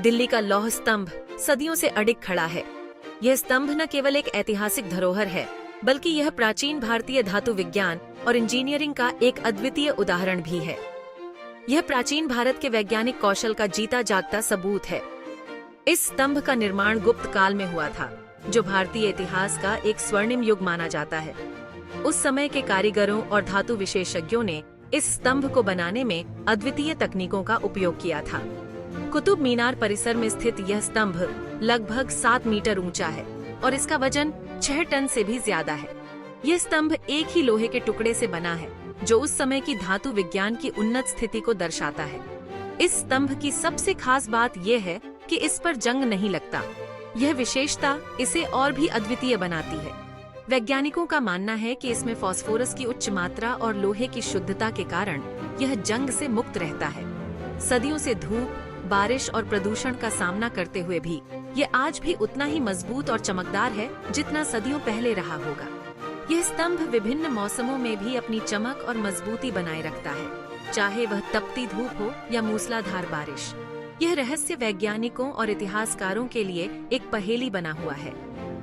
दिल्ली का लौह स्तंभ सदियों से अडिग खड़ा है। यह स्तंभ न केवल एक ऐतिहासिक धरोहर है, बल्कि यह प्राचीन भारतीय धातु विज्ञान और इंजीनियरिंग का एक अद्वितीय उदाहरण भी है। यह प्राचीन भारत के वैज्ञानिक कौशल का जीता जागता सबूत है। इस स्तंभ का निर्माण गुप्त काल में हुआ था, जो भारतीय इतिहास का एक स्वर्णिम युग माना जाता है। उस समय के कारीगरों और धातु विशेषज्ञों ने इस स्तंभ को बनाने में अद्वितीय तकनीकों का उपयोग किया था। कुतुब मीनार परिसर में स्थित यह स्तंभ लगभग 7 मीटर ऊंचा है और इसका वजन 6 टन से भी ज्यादा है। यह स्तंभ एक ही लोहे के टुकड़े से बना है, जो उस समय की धातु विज्ञान की उन्नत स्थिति को दर्शाता है। इस स्तंभ की सबसे खास बात यह है कि इस पर जंग नहीं लगता। यह विशेषता इसे और भी अद्वितीय बनाती है। वैज्ञानिकों का मानना है कि इसमें फास्फोरस की उच्च मात्रा और लोहे की शुद्धता के कारण यह जंग से मुक्त रहता है। सदियों से धूप, बारिश और प्रदूषण का सामना करते हुए भी ये आज भी उतना ही मजबूत और चमकदार है जितना सदियों पहले रहा होगा। यह स्तंभ विभिन्न मौसमों में भी अपनी चमक और मजबूती बनाए रखता है, चाहे वह तपती धूप हो या मूसलाधार बारिश। यह रहस्य वैज्ञानिकों और इतिहासकारों के लिए एक पहेली बना हुआ है।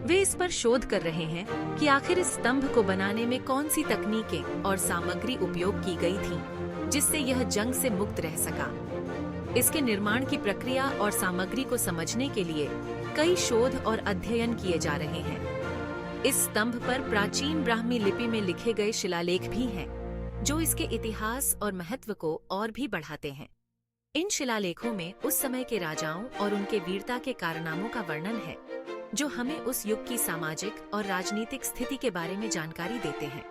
वे इस पर शोध कर रहे हैं कि आखिर इस स्तंभ को बनाने में कौन सी तकनीकें और सामग्री उपयोग की गई थी, जिससे यह जंग से मुक्त रह सका। इसके निर्माण की प्रक्रिया और सामग्री को समझने के लिए कई शोध और अध्ययन किए जा रहे हैं। इस स्तंभ पर प्राचीन ब्राह्मी लिपि में लिखे गए शिलालेख भी हैं, जो इसके इतिहास और महत्व को और भी बढ़ाते हैं। इन शिलालेखों में उस समय के राजाओं और उनके वीरता के कारनामों का वर्णन है, जो हमें उस युग की सामाजिक और राजनीतिक स्थिति के बारे में जानकारी देते हैं।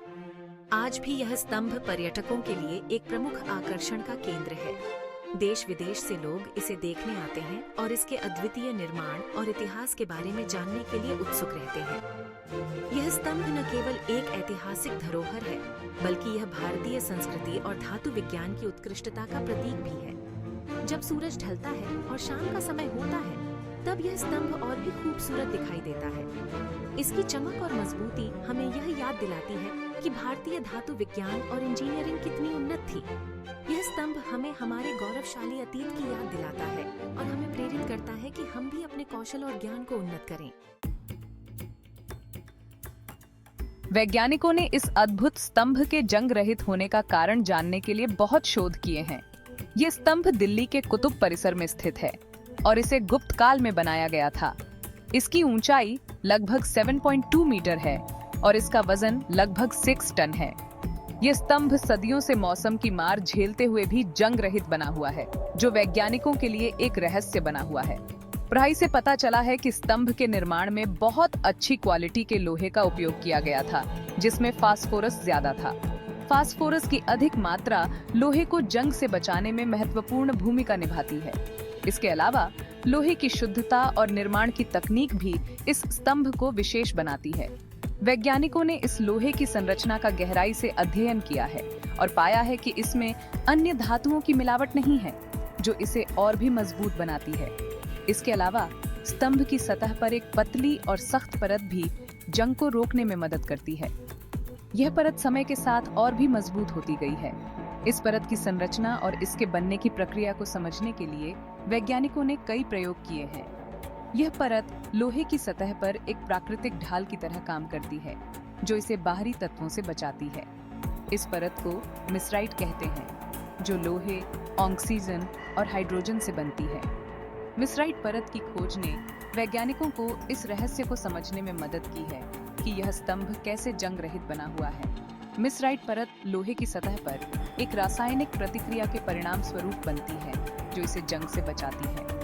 आज भी यह स्तंभ पर्यटकों के लिए एक प्रमुख आकर्षण का केंद्र है। देश विदेश से लोग इसे देखने आते हैं और इसके अद्वितीय निर्माण और इतिहास के बारे में जानने के लिए उत्सुक रहते हैं। यह स्तंभ न केवल एक ऐतिहासिक धरोहर है, बल्कि यह भारतीय संस्कृति और धातु विज्ञान की उत्कृष्टता का प्रतीक भी है। जब सूरज ढलता है और शाम का समय होता है, तब यह स्तंभ और भी खूबसूरत दिखाई देता है। इसकी चमक और मजबूती हमें यह याद दिलाती है कि भारतीय धातु विज्ञान और इंजीनियरिंग कितनी उन्नत थी। यह स्तंभ हमें हमारे गौरवशाली अतीत की याद दिलाता है और हमें प्रेरित करता है कि हम भी अपने कौशल और ज्ञान को उन्नत करें। वैज्ञानिकों ने इस अद्भुत स्तंभ के जंग रहित होने का कारण जानने के लिए बहुत शोध किए हैं। ये स्तंभ दिल्ली के कुतुब परिसर में स्थित है और इसे गुप्त काल में बनाया गया था। इसकी ऊंचाई लगभग 7.2 मीटर है और इसका वजन लगभग 6 टन है। यह स्तंभ सदियों से मौसम की मार झेलते हुए भी जंग रहित बना हुआ है, जो वैज्ञानिकों के लिए एक रहस्य बना हुआ है। पढ़ाई से पता चला है कि स्तंभ के निर्माण में बहुत अच्छी क्वालिटी के लोहे का उपयोग किया गया था, जिसमें फास्फोरस ज्यादा था। फास्फोरस की अधिक मात्रा लोहे को जंग से बचाने में महत्वपूर्ण भूमिका निभाती है। इसके अलावा लोहे की शुद्धता और निर्माण की तकनीक भी इस स्तंभ को विशेष बनाती है। वैज्ञानिकों ने इस लोहे की संरचना का गहराई से अध्ययन किया है और पाया है कि इसमें अन्य धातुओं की मिलावट नहीं है, जो इसे और भी मजबूत बनाती है। इसके अलावा स्तंभ की सतह पर एक पतली और सख्त परत भी जंग को रोकने में मदद करती है। यह परत समय के साथ और भी मजबूत होती गई है। इस परत की संरचना और इसके बनने की प्रक्रिया को समझने के लिए वैज्ञानिकों ने कई प्रयोग किए हैं। यह परत लोहे की सतह पर एक प्राकृतिक ढाल की तरह काम करती है, जो इसे बाहरी तत्वों से बचाती है। इस परत को मिसराइट कहते हैं, जो लोहे, ऑक्सीजन और हाइड्रोजन से बनती है। मिसराइट परत की खोज ने वैज्ञानिकों को इस रहस्य को समझने में मदद की है कि यह स्तंभ कैसे जंग रहित बना हुआ है। मिसराइट परत लोहे की सतह पर एक रासायनिक प्रतिक्रिया के परिणाम स्वरूप बनती है, जो इसे जंग से बचाती है।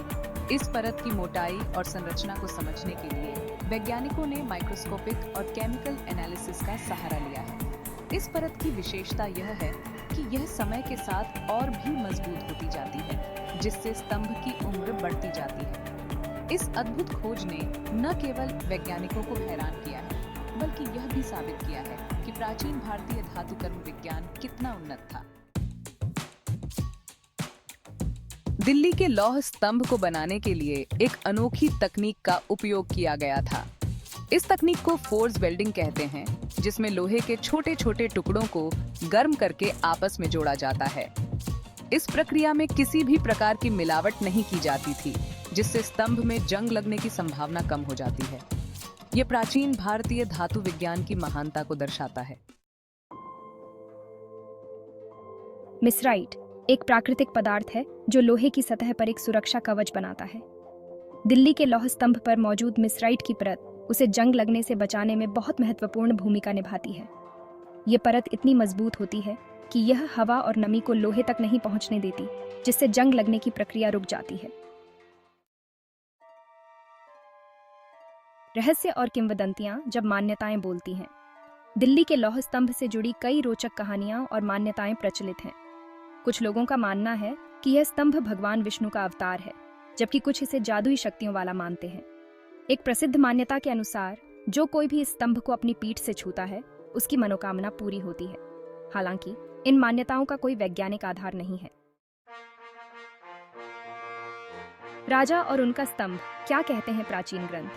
इस परत की मोटाई और संरचना को समझने के लिए वैज्ञानिकों ने माइक्रोस्कोपिक और केमिकल एनालिसिस का सहारा लिया है। इस परत की विशेषता यह है कि यह समय के साथ और भी मजबूत होती जाती है, जिससे स्तंभ की उम्र बढ़ती जाती है। इस अद्भुत खोज ने न केवल वैज्ञानिकों को हैरान किया है, बल्कि यह भी साबित किया है कि प्राचीन भारतीय धातुकर्म विज्ञान कितना उन्नत था। दिल्ली के लौह स्तंभ को बनाने के लिए एक अनोखी तकनीक का उपयोग किया गया था। इस तकनीक को फोर्स वेल्डिंग कहते हैं, जिसमें लोहे के छोटे छोटे टुकड़ों को गर्म करके आपस में जोड़ा जाता है। इस प्रक्रिया में किसी भी प्रकार की मिलावट नहीं की जाती थी, जिससे स्तंभ में जंग लगने की संभावना कम हो जाती है। ये प्राचीन भारतीय धातु विज्ञान की महानता को दर्शाता है। मिसराइट एक प्राकृतिक पदार्थ है जो लोहे की सतह पर एक सुरक्षा कवच बनाता है। दिल्ली के लौह स्तंभ पर मौजूद मिसराइट की परत उसे जंग लगने से बचाने में बहुत महत्वपूर्ण भूमिका निभाती है। ये परत इतनी मजबूत होती है कि यह हवा और नमी को लोहे तक नहीं पहुंचने देती, जिससे जंग लगने की प्रक्रिया रुक जाती है। रहस्य और किंवदंतियां जब मान्यताएं बोलती हैं। दिल्ली के लौह स्तंभ से जुड़ी कई रोचक कहानियां और मान्यताएं प्रचलित हैं। कुछ लोगों का मानना है कि यह स्तंभ भगवान विष्णु का अवतार है, जबकि कुछ इसे जादुई शक्तियों वाला मानते हैं। एक प्रसिद्ध मान्यता के अनुसार जो कोई भी इस स्तंभ को अपनी पीठ से छूता है, उसकी मनोकामना पूरी होती है। हालांकि इन मान्यताओं का कोई वैज्ञानिक आधार नहीं है। राजा और उनका स्तंभ, क्या कहते हैं प्राचीन ग्रंथ?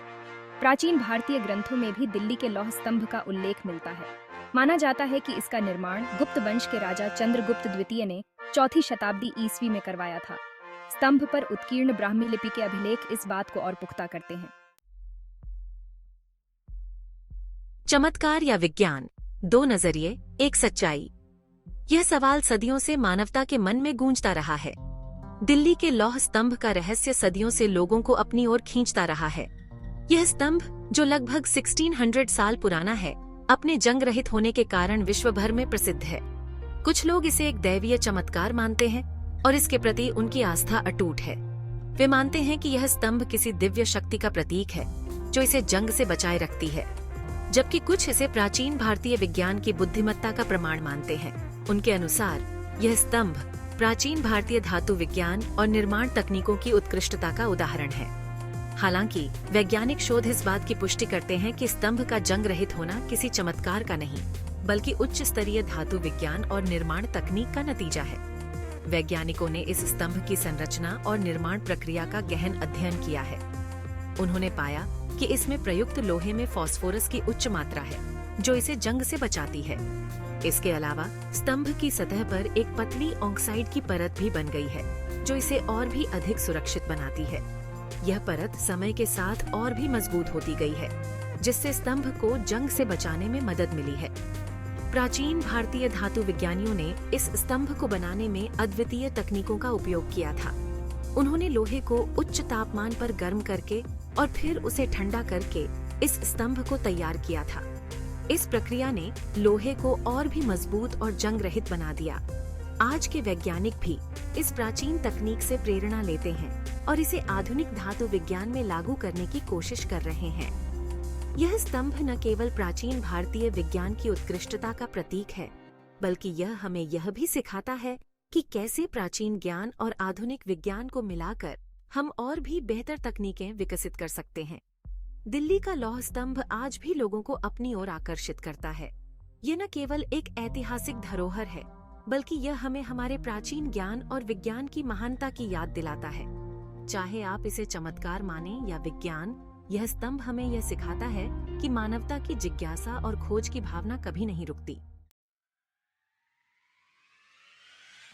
प्राचीन भारतीय ग्रंथों में भी दिल्ली के लौह स्तंभ का उल्लेख मिलता है। माना जाता है कि इसका निर्माण गुप्त वंश के राजा चंद्रगुप्त द्वितीय ने 4वीं शताब्दी ईस्वी में करवाया था। स्तंभ पर उत्कीर्ण ब्राह्मी लिपि के अभिलेख इस बात को और पुख्ता करते हैं। चमत्कार या विज्ञान, दो नजरिए, एक सच्चाई। यह सवाल सदियों से मानवता के मन में गूंजता रहा है। दिल्ली के लौह स्तंभ का रहस्य सदियों से लोगों को अपनी ओर खींचता रहा है। यह स्तंभ, जो लगभग 1600 साल पुराना है, अपने जंग रहित होने के कारण विश्व भर में प्रसिद्ध है। कुछ लोग इसे एक दैवीय चमत्कार मानते हैं और इसके प्रति उनकी आस्था अटूट है। वे मानते हैं कि यह स्तंभ किसी दिव्य शक्ति का प्रतीक है जो इसे जंग से बचाए रखती है, जबकि कुछ इसे प्राचीन भारतीय विज्ञान की बुद्धिमत्ता का प्रमाण मानते हैं। उनके अनुसार यह स्तंभ प्राचीन भारतीय धातु विज्ञान और निर्माण तकनीकों की उत्कृष्टता का उदाहरण है। हालांकि वैज्ञानिक शोध इस बात की पुष्टि करते हैं कि स्तंभ का जंग रहित होना किसी चमत्कार का नहीं, बल्कि उच्च स्तरीय धातु विज्ञान और निर्माण तकनीक का नतीजा है। वैज्ञानिकों ने इस स्तंभ की संरचना और निर्माण प्रक्रिया का गहन अध्ययन किया है। उन्होंने पाया कि इसमें प्रयुक्त लोहे में फास्फोरस की उच्च मात्रा है, जो इसे जंग से बचाती है। इसके अलावा स्तंभ की सतह पर एक पतली ऑक्साइड की परत भी बन गई है, जो इसे और भी अधिक सुरक्षित बनाती है। यह परत समय के साथ और भी मजबूत होती गई है, जिससे स्तंभ को जंग से बचाने में मदद मिली है। प्राचीन भारतीय धातु विज्ञानियों ने इस स्तंभ को बनाने में अद्वितीय तकनीकों का उपयोग किया था। उन्होंने लोहे को उच्च तापमान पर गर्म करके और फिर उसे ठंडा करके इस स्तंभ को तैयार किया था। इस प्रक्रिया ने लोहे को और भी मजबूत और जंग रहित बना दिया। आज के वैज्ञानिक भी इस प्राचीन तकनीक से प्रेरणा लेते हैं और इसे आधुनिक धातु विज्ञान में लागू करने की कोशिश कर रहे हैं। यह स्तंभ न केवल प्राचीन भारतीय विज्ञान की उत्कृष्टता का प्रतीक है, बल्कि यह हमें यह भी सिखाता है कि कैसे प्राचीन ज्ञान और आधुनिक विज्ञान को मिलाकर हम और भी बेहतर तकनीकें विकसित कर सकते हैं। दिल्ली का लौह स्तंभ आज भी लोगों को अपनी ओर आकर्षित करता है। यह न केवल एक ऐतिहासिक धरोहर है, बल्कि यह हमें हमारे प्राचीन ज्ञान और विज्ञान की महानता की याद दिलाता है। चाहे आप इसे चमत्कार माने या विज्ञान, यह स्तंभ हमें यह सिखाता है कि मानवता की जिज्ञासा और खोज की भावना कभी नहीं रुकती।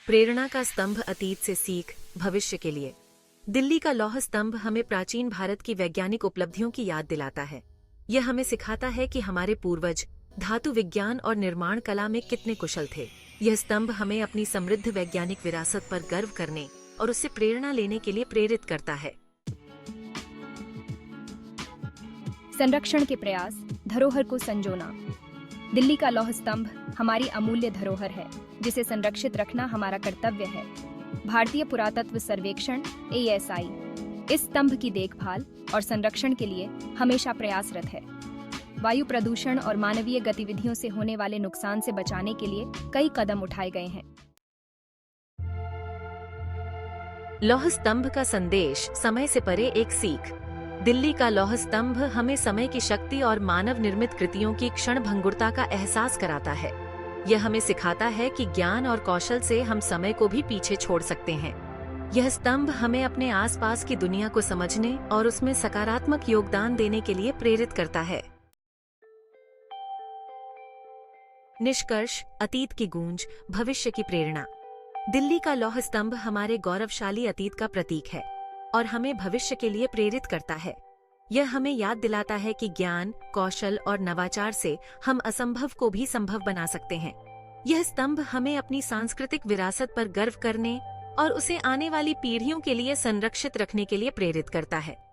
प्रेरणा का स्तंभ, अतीत से सीख, भविष्य के लिए। दिल्ली का लौह स्तंभ हमें प्राचीन भारत की वैज्ञानिक उपलब्धियों की याद दिलाता है। यह हमें सिखाता है कि हमारे पूर्वज धातु विज्ञान और निर्माण कला में कितने कुशल थे। यह स्तंभ हमें अपनी समृद्ध वैज्ञानिक विरासत पर गर्व करने और उससे प्रेरणा लेने के लिए प्रेरित करता है। संरक्षण के प्रयास, धरोहर को संजोना। दिल्ली का लौह स्तंभ हमारी अमूल्य धरोहर है, जिसे संरक्षित रखना हमारा कर्तव्य है। भारतीय पुरातत्व सर्वेक्षण ASI इस स्तंभ की देखभाल और संरक्षण के लिए हमेशा प्रयासरत है। वायु प्रदूषण और मानवीय गतिविधियों से होने वाले नुकसान से बचाने के लिए कई कदम उठाए गए हैं। लौह स्तंभ का संदेश, समय से परे एक सीख। दिल्ली का लौह स्तंभ हमें समय की शक्ति और मानव निर्मित कृतियों की क्षणभंगुरता का एहसास कराता है। यह हमें सिखाता है कि ज्ञान और कौशल से हम समय को भी पीछे छोड़ सकते हैं। यह स्तंभ हमें अपने आसपास की दुनिया को समझने और उसमें सकारात्मक योगदान देने के लिए प्रेरित करता है। निष्कर्ष, अतीत की गूंज, भविष्य की प्रेरणा। दिल्ली का लौह स्तंभ हमारे गौरवशाली अतीत का प्रतीक है। और हमें भविष्य के लिए प्रेरित करता है। यह हमें याद दिलाता है कि ज्ञान, कौशल और नवाचार से हम असंभव को भी संभव बना सकते हैं। यह स्तंभ हमें अपनी सांस्कृतिक विरासत पर गर्व करने और उसे आने वाली पीढ़ियों के लिए संरक्षित रखने के लिए प्रेरित करता है।